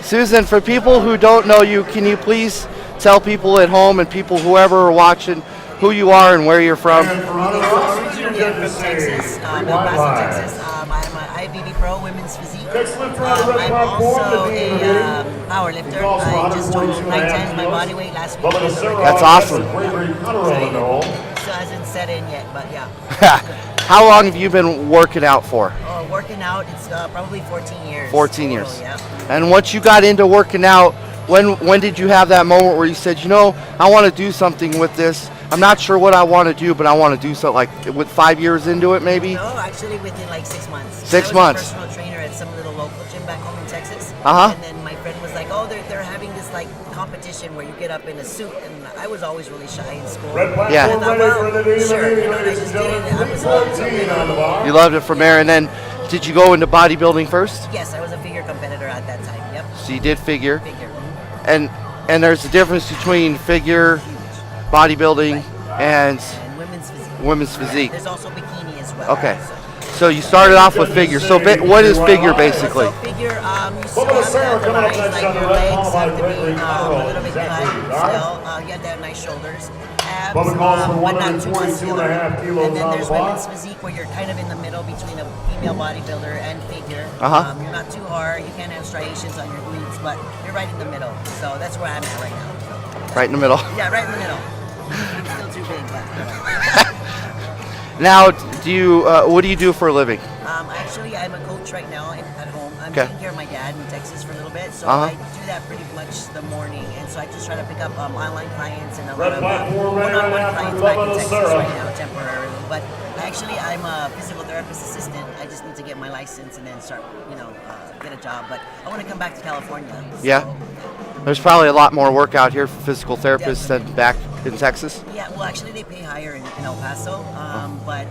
Susan, for people who don't know you, can you please tell people at home and people whoever are watching who you are and where you're from? I'm originally from Texas, El Paso, Texas. I'm an IFBB Pro Women's Physique. I'm also a power lifter. I just totaled 9 times my body weight last week. That's awesome. So hasn't set in yet, but yeah. How long have you been working out for? Working out, it's probably 14 years. 14 years. Total, yeah. And once you got into working out, when did you have that moment where you said, you know, I want to do something with this? I'm not sure what I want to do, but I want to do something, like with 5 years into it, maybe? No, actually within like 6 months. 6 months. I was a personal trainer at some little local gym back home in Texas. Uh-huh. And then my friend was like, oh, they're having this like competition where you get up in a suit. And I was always really shy in school. Yeah. And I thought, well, sure. And I just did it. I was loved it. You loved it from there. And then did you go into bodybuilding first? Yes, I was a figure competitor at that time. Yep. So you did figure. Figure. And there's a difference between figure, bodybuilding, and women's physique. There's also bikini as well. Okay. So you started off with figure. So what is figure basically? So figure, you still have to have the lines, like your legs have to be a little bit cut still. You have to have nice shoulders, abs, but not too muscular. And then there's women's physique where you're kind of in the middle between a female bodybuilder and figure. You're not too hard. You can't have striations on your glutes, but you're right in the middle. So that's where I'm at right now. Right in the middle. Yeah, right in the middle. I'm still too big, but. Now, what do you do for a living? Actually, I'm a coach right now at home. I'm Okay. taking care of my dad in Texas for a little bit, so I do that pretty much the morning. And so I just try to pick up online clients and a lot of one-on-one clients back in Texas right now temporarily. But actually, I'm a physical therapist assistant. I just need to get my license and then start, get a job. But I want to come back to California. So. Yeah. There's probably a lot more work out here for physical therapists than back in Texas. Yeah, well, actually, they pay higher in El Paso, but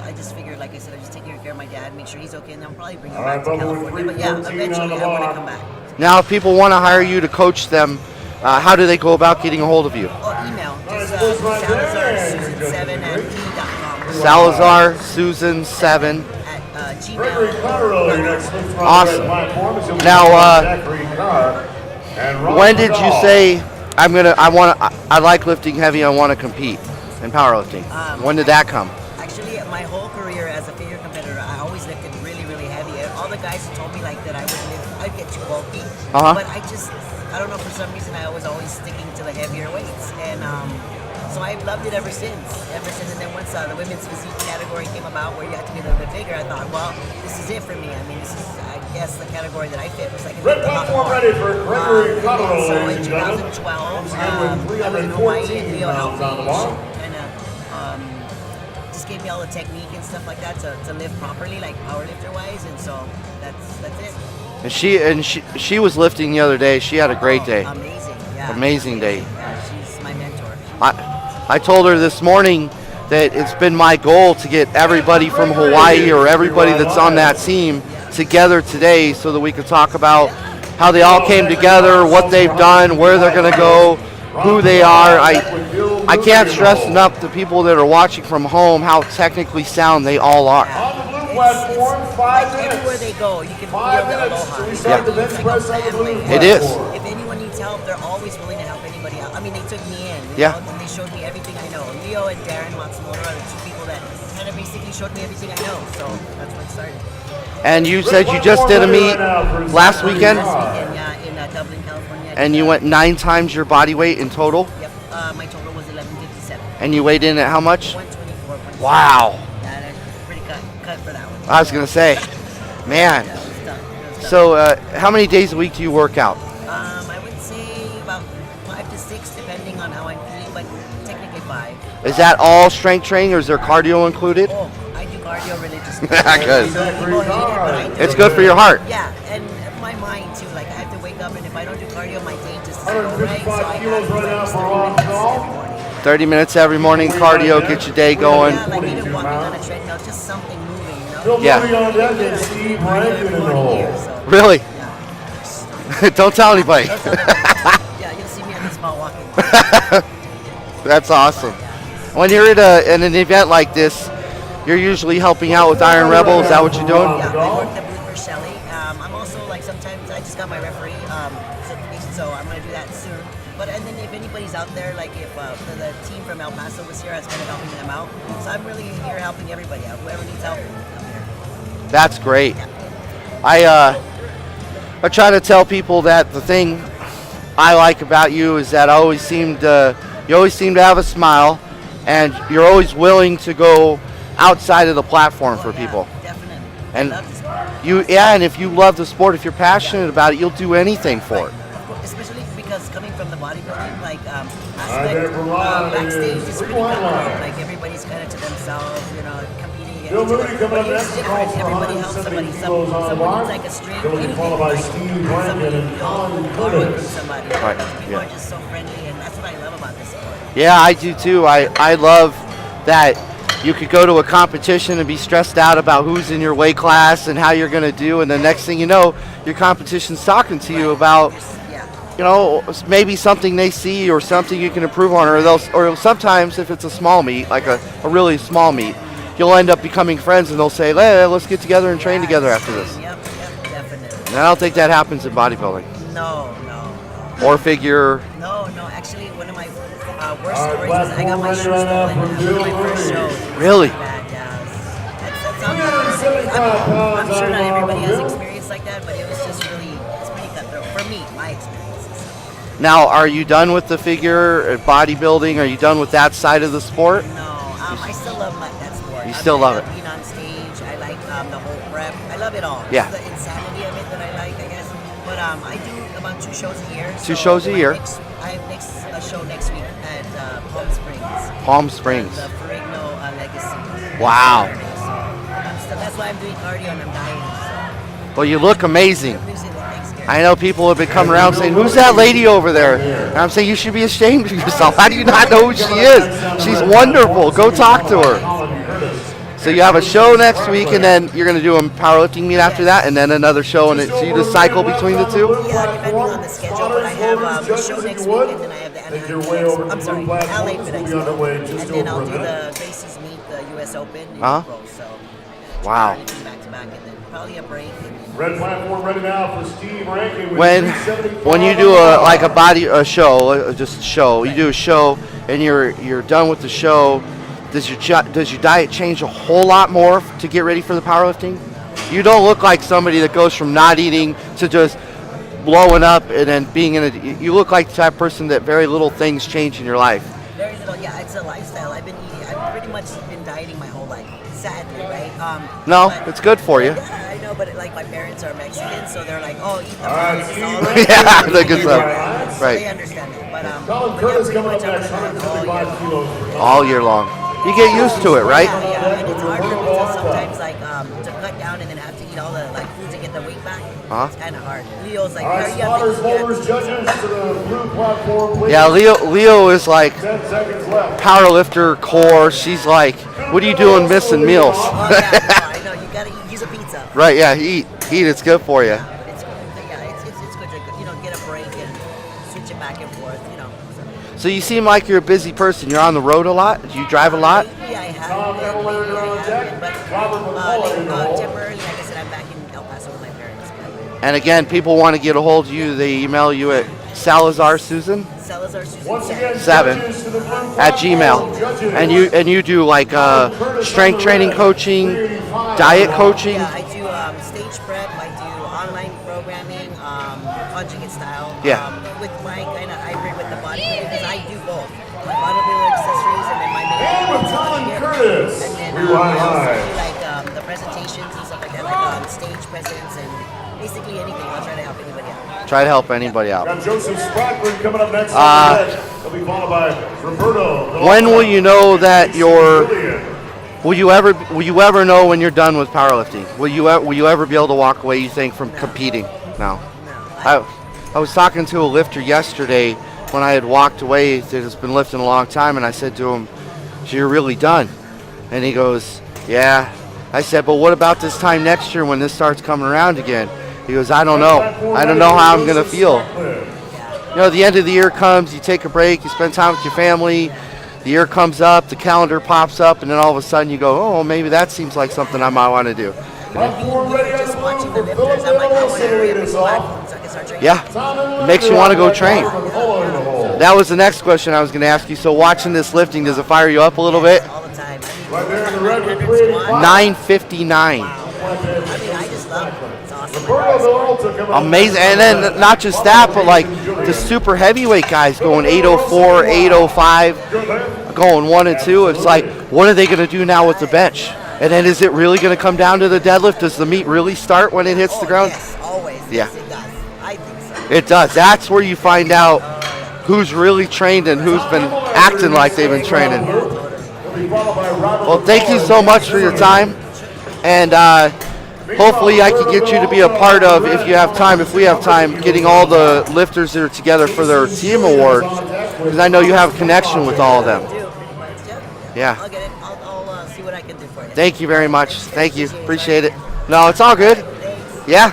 I just figured, like I said, I just take care of my dad, make sure he's okay, and then I'll probably bring him back to California. But yeah, eventually I want to come back. Now, if people want to hire you to coach them, how do they go about getting a hold of you? Oh, email. Just SalazarSusan7 at gmail.com. SalazarSusan7 at gmail.com. Awesome. Now, when did you say I like lifting heavy, I want to compete in powerlifting? When did that come? Actually, my whole career as a figure competitor, I always lifted really, really heavy. All the guys told me like that I'd get too bulky, but I don't know, for some reason I was always sticking to the heavier weights, and so I've loved it ever since. And then once the women's physique category came about, where you had to be a little bit bigger, I thought, well, this is it for me. I mean, this is, I guess, the category that I fit was like a lot more. Ready for Gregory Cotterill, So in ladies and gentlemen. 2012, I was in Hawaii, and Leo helped me kind of just gave me all the technique and stuff like that to live properly, like powerlifter wise, and so that's it. And she was lifting the other day. She had a great day. Amazing, yeah. Amazing day. Yeah, she's my mentor. I told her this morning that it's been my goal to get everybody from Hawaii or everybody that's on that team together today so that we could talk about how they all came together, what they've done, where they're going to go, who they are. I can't stress enough to people that are watching from home how technically sound they all are. Platform, 5 minutes. Everywhere they go, you can feel 5 the minutes aloha. to start the bench press on the blue It is. platform. If anyone needs help, they're always willing to help anybody out. I mean, they took me in, Yeah. and they showed me everything I know. Leo and Darren Matsumoto are the two people that kind of basically showed me everything I know. So that's when it started. And you said you just did a meet last weekend? Last weekend, yeah, in Dublin, California. And you went 9 times your body weight in total? Yep, my total was 1157. And you weighed in at how much? 124. Wow. Yeah, that's pretty cut for that one. I was going to say, man. Yeah, it was done. So how many days a week do you work out? I would say about 5 to 6, depending on how I'm feeling, but technically 5. Is that all strength training or is there cardio included? Oh, I do cardio religiously. Good. People hate it, but I do. It's good for your heart. Yeah, and my mind too. Like I have to wake up, and if I don't do cardio, my day just doesn't go right. So I have to like 30 minutes every morning. 30 minutes every morning, cardio, get your day going. Yeah, like even walking on a treadmill, just something moving, you know? Yeah. On deck is Steve Rankin in the hole. Really? Yeah. Don't tell anybody. Yeah, you'll see me on the spot walking. That's awesome. When you're at an event like this, you're usually helping out with Iron Rebel. Is that what you're doing? Yeah, I work the booth for Shelly. I'm also like sometimes I just got my referee certification, so I'm gonna do that soon. But and then if anybody's out there, like if the team from El Paso was here, I was kind of helping them out. So I'm really here helping everybody out. Whoever needs help, I'm here. That's great. Yeah. I try to tell people that the thing I like about you is that you always seem to have a smile, and you're always willing to go outside of the platform for people. Definitely. And I love this sport. and if you love the sport, if you're passionate about it, you'll do anything for it. Especially because coming from the bodybuilding Alright, aspect, backstage is three really wide cutthroat. line. Like everybody's kind of to themselves, competing against Bill each other. Moody coming up But next, it's different. calls for Everybody helps 170 somebody. kilos on the Someone bar. needs like a string, He'll be anything. followed by Like, Steve somebody, Blanken and Colin borrow from Curtis. somebody. Right, People yeah. are just so friendly, and that's what I love about this sport. Yeah, I do too. I love that you could go to a competition and be stressed out about who's in your weight class and how you're going to do, and the next thing you know, your competition's talking to you about, maybe something they see or something you can improve on, or sometimes if it's a small meet, like a really small meet, you'll end up becoming friends and they'll say, hey, let's get together and train together after this. Yep, definitely. And I don't think that happens in bodybuilding No. or figure. No, actually, one of my worst Alright, stories is I got my shoes platform stolen ready now at one of my first from Bill shows. Really? Bad, yeah. I'm sure not everybody has experience like that, but it was just it's pretty cutthroat. For me, my experiences. Now, are you done with the figure bodybuilding? Are you done with that side of the sport? No, I still love that sport. You still love it? Being on stage, I like the whole prep. I love it all. Yeah. It's the insanity of it that I like, I guess. But I do about 2 shows a year. Two shows a year. I have a show next week at Palm Springs. Palm Springs. The Ferrigno Legacy. Wow. So that's why I'm doing cardio and I'm dying. Well, you look amazing. So. Losing the next year. I know people have been coming around saying, who's that lady over there? And I'm saying, you should be ashamed of yourself. How do you not know who she is? She's wonderful. Go talk to her. So you have a show next week, and then you're going to do a powerlifting meet after that, and then another show, and so you just cycle between the two? Yeah, depending on the schedule, but I have a show next week, and then I have the Anaheim I'm sorry, LA for next week. And then I'll do the Gracie's meet, the US Open in April. So wow. Back to back, and then probably a break. Red platform ready now for Steve Rankin. With When you do a show, just a show, you do a show, and you're done with the show, does your diet change a whole lot more to get ready for the powerlifting? You don't look like somebody that goes from not eating to just blowing up and then being you look like the type of person that very little things change in your life. Very little, yeah, it's a lifestyle. I've pretty much been dieting my whole life, sadly, right? No, it's good for you. Yeah, I know, but like my parents are Mexican, so they're like, oh, eat the right, food, Steve. it's all right. Yeah, the good stuff. So Right. they understand that, but Colin but yeah, Curtis pretty coming much up I'm next, on all 175 year. kilos. All year long. You get used to it, right? Yeah, and it's hard for me to sometimes to cut down and then have to eat all the foods to get the weight back. It's kind of hard. Leo's like, All right, you have to spotters, voters, judges to the blue platform, please. Yeah, Leo is like 10 seconds left. powerlifter core. She's like, what are you doing missing meals? Oh, yeah, I know. You gotta eat. Use a pizza. Right, yeah, eat. It's good for you. But it's good to get a break and switch it back and forth. So you seem like you're a busy person. You're on the road a lot? Do you drive a lot? Lately I Tom haven't. Evelyn Lately I on deck. haven't. But Robert McCullough in the hole. temporarily, like I said, I'm back in El Paso with my parents. And again, people want to get a hold of you. They email you at Salazar Susan Salazar Susan Once again, Seven judges to the blue at platform, Gmail. judges. And you do like strength training coaching, diet coaching. Yeah, I do stage prep. I do online programming, conjugate style. Yeah. With my kind of hybrid with the bodybuilding, because I do both. My bodybuilder accessories and then my main. And with Colin Curtis. And then Rewind I also high. do like the presentations and stuff like that, like stage presence and basically anything. I'll try to help anybody out. Try to help anybody out. Got Joseph Sprackman coming up next. He'll be followed by Roberto. When will you know that will you ever know when you're done with powerlifting? Will you ever be able to walk away, you think, from competing? No. I was talking to a lifter yesterday when I had walked away that has been lifting a long time, and I said to him, so you're really done? And he goes, yeah. I said, but what about this time next year when this starts coming around again? He goes, I don't know. I don't know how I'm going to feel. You know, the end of the year comes, you take a break, you spend time with your family, the year comes up, the calendar pops up, and then all of a sudden you go, oh, maybe that seems like something I might want to do. being here, just watching the lifters, I'm like, I want to hurry up and go back home so I can start training. Yeah, makes you want to go train. That was the next question I was going to ask you. So watching this lifting, does it fire you up a little bit? All the time. Right there in the red with 385. 959. I mean, I just love it. It's awesome. Roberto coming up Amazing. next. And then not just that, but like the super heavyweight guys going 804, 805, going 1 and 2. It's like, what are they going to do now with the bench? And then is it really going to come down to the deadlift? Does the meat really start when it hits the ground? Yes, always. Yeah. Yes, it does. I think so. It does. That's where you find out who's really trained and who's been acting like they've been training. Well, thank you so much for your time. And hopefully I can get you to be a part of, if you have time, if we have time, getting all the lifters that are together for their team awards. Because I know you have a connection with all of them. Yeah. I'll get it. I'll see what I can do for you. Thank you very much. Thank you. Appreciate it. No, it's all good. Yeah.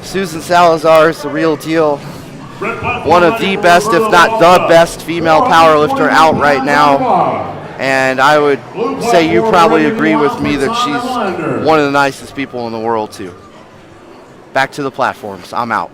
Susan Salazar is the real deal. One of the best, if not the best, female powerlifter out right now. And I would say you probably agree with me that she's one of the nicest people in the world, too. Back to the platforms. I'm out.